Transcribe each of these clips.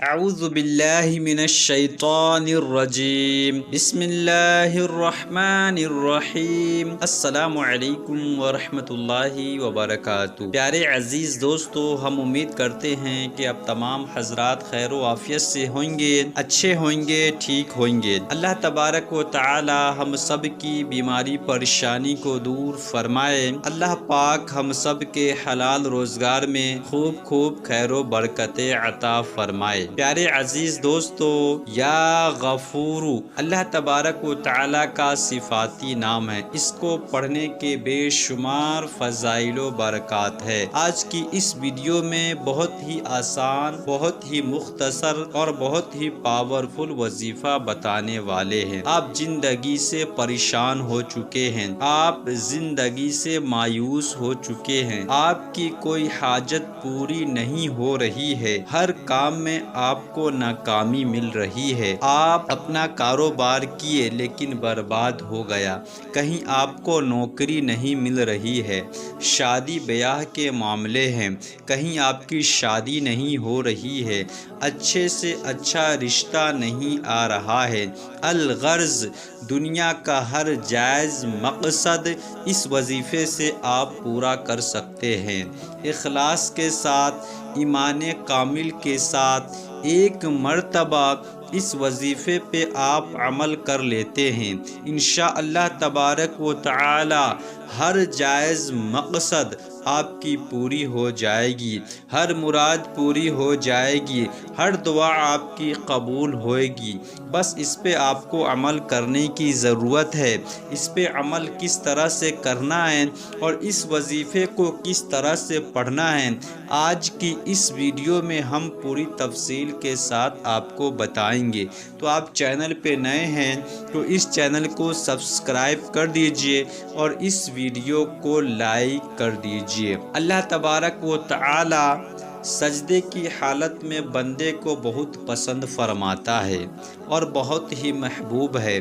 اعوذ باللہ من الشیطان الرجیم بسم اللہ الرحمن الرحیم السلام علیکم ورحمۃ اللہ وبرکاتہ۔ پیارے عزیز دوستو، ہم امید کرتے ہیں کہ اب تمام حضرات خیر و عافیت سے ہوں گے، اچھے ہوں گے، ٹھیک ہوں گے۔ اللہ تبارک و تعالی ہم سب کی بیماری پریشانی کو دور فرمائے۔ اللہ پاک ہم سب کے حلال روزگار میں خوب خیر و برکت عطا فرمائے۔ پیارے عزیز دوستو، یا غفورو اللہ تبارک و تعالی کا صفاتی نام ہے۔ اس کو پڑھنے کے بے شمار فضائل و برکات ہے۔ آج کی اس ویڈیو میں بہت ہی آسان، بہت ہی مختصر اور بہت ہی پاورفل وظیفہ بتانے والے ہیں۔ آپ زندگی سے پریشان ہو چکے ہیں، آپ زندگی سے مایوس ہو چکے ہیں، آپ کی کوئی حاجت پوری نہیں ہو رہی ہے، ہر کام میں آپ کو ناکامی مل رہی ہے، آپ اپنا کاروبار کیے لیکن برباد ہو گیا، کہیں آپ کو نوکری نہیں مل رہی ہے، شادی بیاہ کے معاملے ہیں، کہیں آپ کی شادی نہیں ہو رہی ہے، اچھے سے اچھا رشتہ نہیں آ رہا ہے، الغرض دنیا کا ہر جائز مقصد اس وظیفے سے آپ پورا کر سکتے ہیں۔ اخلاص کے ساتھ، ایمان کامل کے ساتھ ایک مرتبہ اس وظیفے پہ آپ عمل کر لیتے ہیں، انشاءاللہ تبارک و تعالی ہر جائز مقصد آپ کی پوری ہو جائے گی، ہر مراد پوری ہو جائے گی، ہر دعا آپ کی قبول ہوئے گی۔ بس اس پہ آپ کو عمل کرنے کی ضرورت ہے۔ اس پہ عمل کس طرح سے کرنا ہے اور اس وظیفے کو کس طرح سے پڑھنا ہے، آج کی اس ویڈیو میں ہم پوری تفصیل کے ساتھ آپ کو بتائیں گے۔ تو آپ چینل پہ نئے ہیں تو اس چینل کو سبسکرائب کر دیجئے اور اس ویڈیو کو لائک کر دیجئے۔ اللہ تبارک و تعالی سجدے کی حالت میں بندے کو بہت پسند فرماتا ہے اور بہت ہی محبوب ہے۔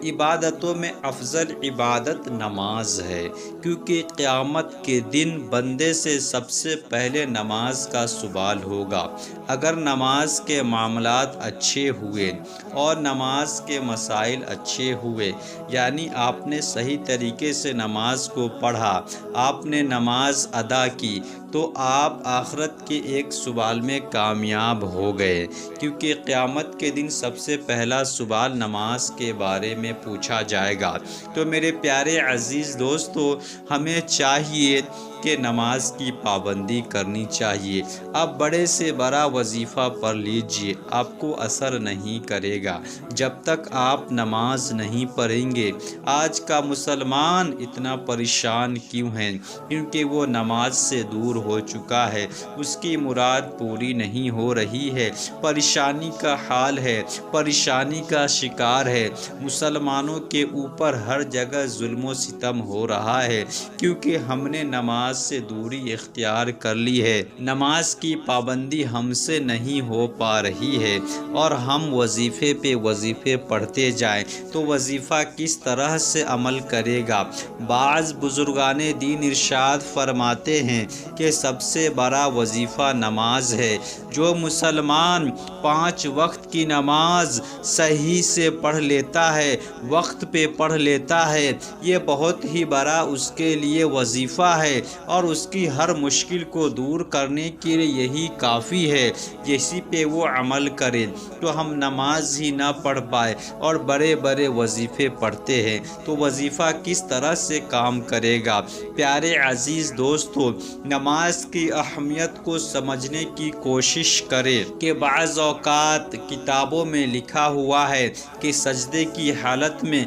عبادتوں میں افضل عبادت نماز ہے، کیونکہ قیامت کے دن بندے سے سب سے پہلے نماز کا سوال ہوگا۔ اگر نماز کے معاملات اچھے ہوئے اور نماز کے مسائل اچھے ہوئے، یعنی آپ نے صحیح طریقے سے نماز کو پڑھا، آپ نے نماز ادا کی، تو آپ آخرت کے ایک سوال میں کامیاب ہو گئے، کیونکہ قیامت کے دن سب سے پہلا سوال نماز کے بارے میں پوچھا جائے گا۔ تو میرے پیارے عزیز دوستو، ہمیں چاہیے کہ نماز کی پابندی کرنی چاہیے۔ آپ بڑے سے بڑا وظیفہ پڑھ لیجئے، آپ کو اثر نہیں کرے گا جب تک آپ نماز نہیں پڑھیں گے۔ آج کا مسلمان اتنا پریشان کیوں ہے؟ کیونکہ وہ نماز سے دور ہو چکا ہے، اس کی مراد پوری نہیں ہو رہی ہے، پریشانی کا حال ہے، پریشانی کا شکار ہے۔ مسلمانوں کے اوپر ہر جگہ ظلم و ستم ہو رہا ہے، کیونکہ ہم نے نماز سے دوری اختیار کر لی ہے، نماز کی پابندی ہم سے نہیں ہو پا رہی ہے، اور ہم وظیفے پہ وظیفے پڑھتے جائیں تو وظیفہ کس طرح سے عمل کرے گا؟ بعض بزرگان دین ارشاد فرماتے ہیں کہ سب سے بڑا وظیفہ نماز ہے۔ جو مسلمان 5 وقت کی نماز صحیح سے پڑھ لیتا ہے، وقت پہ پڑھ لیتا ہے، یہ بہت ہی بڑا اس کے لیے وظیفہ ہے، اور اس کی ہر مشکل کو دور کرنے کے لیے یہی کافی ہے، اسی پہ وہ عمل کرے۔ تو ہم نماز ہی نہ پڑھ پائے اور بڑے بڑے وظیفے پڑھتے ہیں تو وظیفہ کس طرح سے کام کرے گا؟ پیارے عزیز دوستو، نماز کی اہمیت کو سمجھنے کی کوشش کریں کہ بعض اوقات کتابوں میں لکھا ہوا ہے کہ سجدے کی حالت میں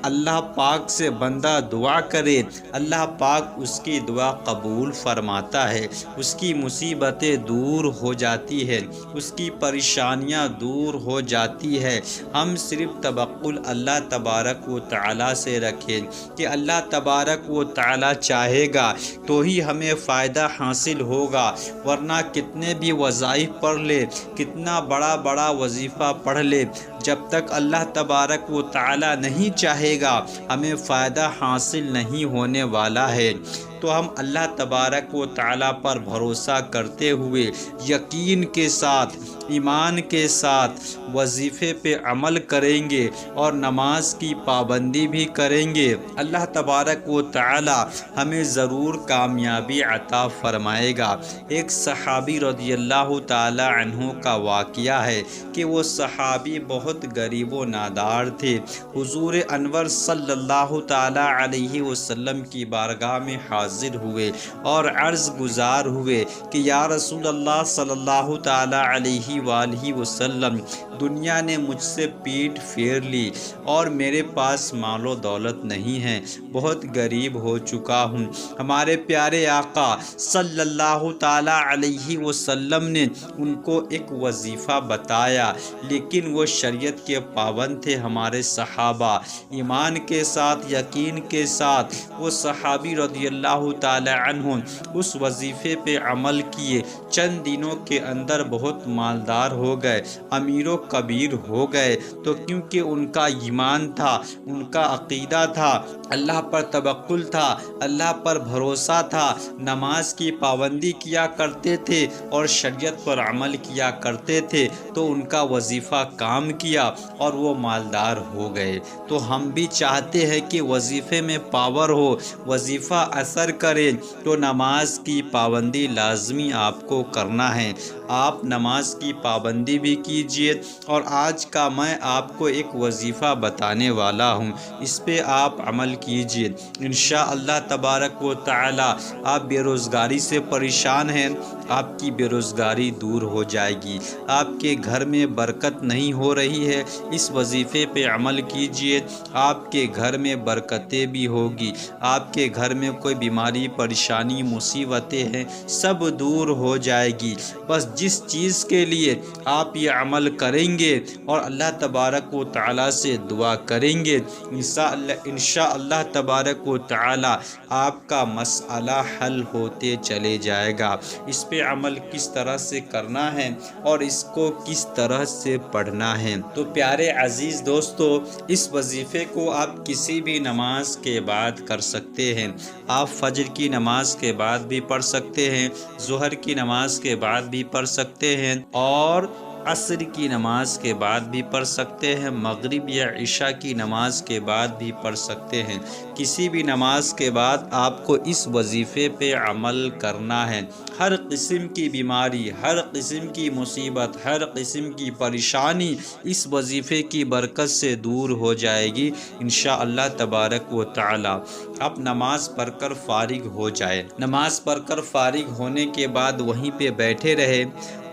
اللہ پاک سے بندہ دعا کرے، اللہ پاک اس کی دعا قبول فرماتا ہے، اس کی مصیبتیں دور ہو جاتی ہے، اس کی پریشانیاں دور ہو جاتی ہے۔ ہم صرف توکل اللہ تبارک و تعالی سے رکھیں کہ اللہ تبارک و تعالی چاہے گا تو ہی ہمیں فائدہ حاصل ہوگا، ورنہ کتنے بھی وظائف پڑھ لے، کتنا بڑا بڑا وظیفہ پڑھ لے، جب تک اللہ تبارک و تعالی نہیں چاہے گا ہمیں فائدہ حاصل نہیں ہونے والا ہے۔ تو ہم اللہ تبارک و تعالی پر بھروسہ کرتے ہوئے یقین کے ساتھ ایمان کے ساتھ وظیفے پہ عمل کریں گے اور نماز کی پابندی بھی کریں گے، اللہ تبارک و تعالی ہمیں ضرور کامیابی عطا فرمائے گا۔ ایک صحابی رضی اللہ تعالی عنہ کا واقعہ ہے کہ وہ صحابی بہت غریب و نادار تھے۔ حضور انور صلی اللہ تعالی علیہ وسلم کی بارگاہ میں حاضر ہوئے اور عرض گزار ہوئے کہ یا رسول اللہ صلی اللہ تعالی علیہ وآلہ وسلم، دنیا نے مجھ سے پیٹھ پھیر لی اور میرے پاس مال و دولت نہیں ہے، بہت غریب ہو چکا ہوں۔ ہمارے پیارے آقا صلی اللہ تعالی علیہ وسلم نے ان کو ایک وظیفہ بتایا، لیکن وہ شریعت کے پابند تھے۔ ہمارے صحابہ ایمان کے ساتھ، یقین کے ساتھ، وہ صحابی رضی اللہ تعالی عنہ اس وظیفے پہ عمل کیے۔ چند دنوں کے اندر بہت مالدار ہو گئے، امیر و کبیر ہو گئے۔ تو کیونکہ ان کا ایمان تھا، ان کا عقیدہ تھا، اللہ پر توکل تھا، اللہ پر بھروسہ تھا، نماز کی پابندی کیا کرتے تھے اور شریعت پر عمل کیا کرتے تھے، تو ان کا وظیفہ کام کیا اور وہ مالدار ہو گئے۔ تو ہم بھی چاہتے ہیں کہ وظیفے میں پاور ہو، وظیفہ اثر کرے، تو نماز کی پابندی لازمی آپ کو کرنا ہے۔ آپ نماز کی پابندی بھی کیجئے، اور آج کا میں آپ کو ایک وظیفہ بتانے والا ہوں، اس پہ آپ عمل کیجئے۔ انشاءاللہ تبارک و تعالی آپ بے روزگاری سے پریشان ہیں، آپ کی بے روزگاری دور ہو جائے گی۔ آپ کے گھر میں برکت نہیں ہو رہی ہے، اس وظیفے پہ عمل کیجئے، آپ کے گھر میں برکتیں بھی ہوگی۔ آپ کے گھر میں کوئی بیماری، پریشانی، مصیبتیں ہیں، سب دور ہو جائے گی۔ بس جس چیز کے لیے آپ یہ عمل کریں گے اور اللہ تبارک و تعالی سے دعا کریں گے، انشاءاللہ تبارک و تعالی آپ کا مسئلہ حل ہوتے چلے جائے گا۔ اس پہ عمل کس طرح سے کرنا ہے اور اس کو کس طرح سے پڑھنا ہے۔ تو پیارے عزیز دوستو، اس وظیفے کو آپ کسی بھی نماز کے بعد کر سکتے ہیں۔ آپ فجر کی نماز کے بعد بھی پڑھ سکتے ہیں، ظہر کی نماز کے بعد بھی پڑھ سکتے ہیں، اور عصر کی نماز کے بعد بھی پڑھ سکتے ہیں، مغرب یا عشاء کی نماز کے بعد بھی پڑھ سکتے ہیں۔ کسی بھی نماز کے بعد آپ کو اس وظیفے پہ عمل کرنا ہے۔ ہر قسم کی بیماری، ہر قسم کی مصیبت، ہر قسم کی پریشانی اس وظیفے کی برکت سے دور ہو جائے گی انشاءاللہ تبارک و تعالی۔ اب نماز پڑھ کر فارغ ہو جائے، نماز پڑھ کر فارغ ہونے کے بعد وہیں پہ بیٹھے رہے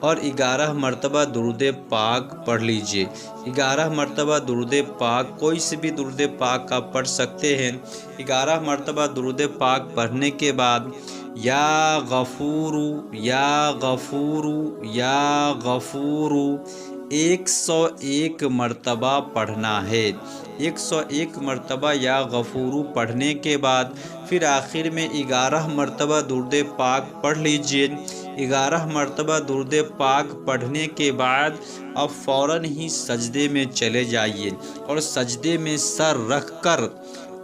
اور 11 مرتبہ درود پاک پڑھ لیجئے۔ 11 مرتبہ درود پاک، کوئی سے بھی درود پاک آپ پڑھ سکتے ہیں۔ 11 مرتبہ درود پاک پڑھنے کے بعد یا غفور یا غفور یا غفور 101 مرتبہ پڑھنا ہے۔ 101 مرتبہ یا غفور پڑھنے کے بعد پھر آخر میں 11 مرتبہ درود پاک پڑھ لیجئے۔ 11 مرتبہ درود پاک پڑھنے کے بعد اب فوراً ہی سجدے میں چلے جائیے اور سجدے میں سر رکھ کر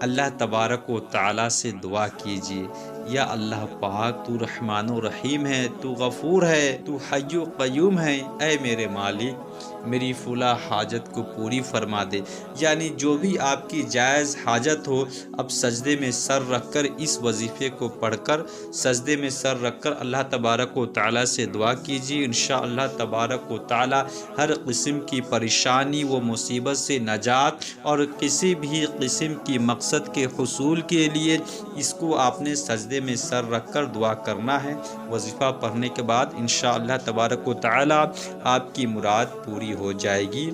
اللہ تبارک و تعالی سے دعا کیجیے، یا اللہ پاک تو رحمان و رحیم ہے، تو غفور ہے، تو حی و قیوم ہے، اے میرے مالک میری فلاں حاجت کو پوری فرما دے۔ یعنی جو بھی آپ کی جائز حاجت ہو، اب سجدے میں سر رکھ کر اس وظیفے کو پڑھ کر سجدے میں سر رکھ کر اللہ تبارک و تعالی سے دعا کیجیے۔ انشاءاللہ تبارک و تعالی ہر قسم کی پریشانی و مصیبت سے نجات اور کسی بھی قسم کی مقصد کے حصول کے لیے اس کو آپ نے سجدے میں سر رکھ کر دعا کرنا ہے۔ وظیفہ پڑھنے کے بعد انشاءاللہ تبارک و تعالی آپ کی مراد پوری ہو جائے گی۔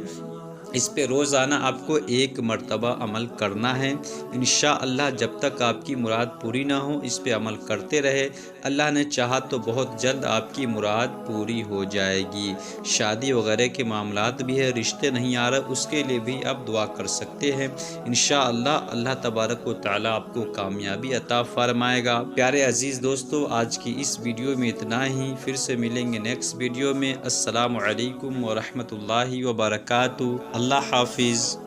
اس پہ روزانہ آپ کو 1 مرتبہ عمل کرنا ہے۔ انشاءاللہ جب تک آپ کی مراد پوری نہ ہو اس پہ عمل کرتے رہے، اللہ نے چاہا تو بہت جلد آپ کی مراد پوری ہو جائے گی۔ شادی وغیرہ کے معاملات بھی ہے، رشتے نہیں آ رہے، اس کے لیے بھی آپ دعا کر سکتے ہیں۔ انشاءاللہ اللہ تبارک و تعالی آپ کو کامیابی عطا فرمائے گا۔ پیارے عزیز دوستو، آج کی اس ویڈیو میں اتنا ہی، پھر سے ملیں گے نیکسٹ ویڈیو میں۔ السلام علیکم ورحمۃ اللہ وبرکاتہ۔ اللہ حافظ۔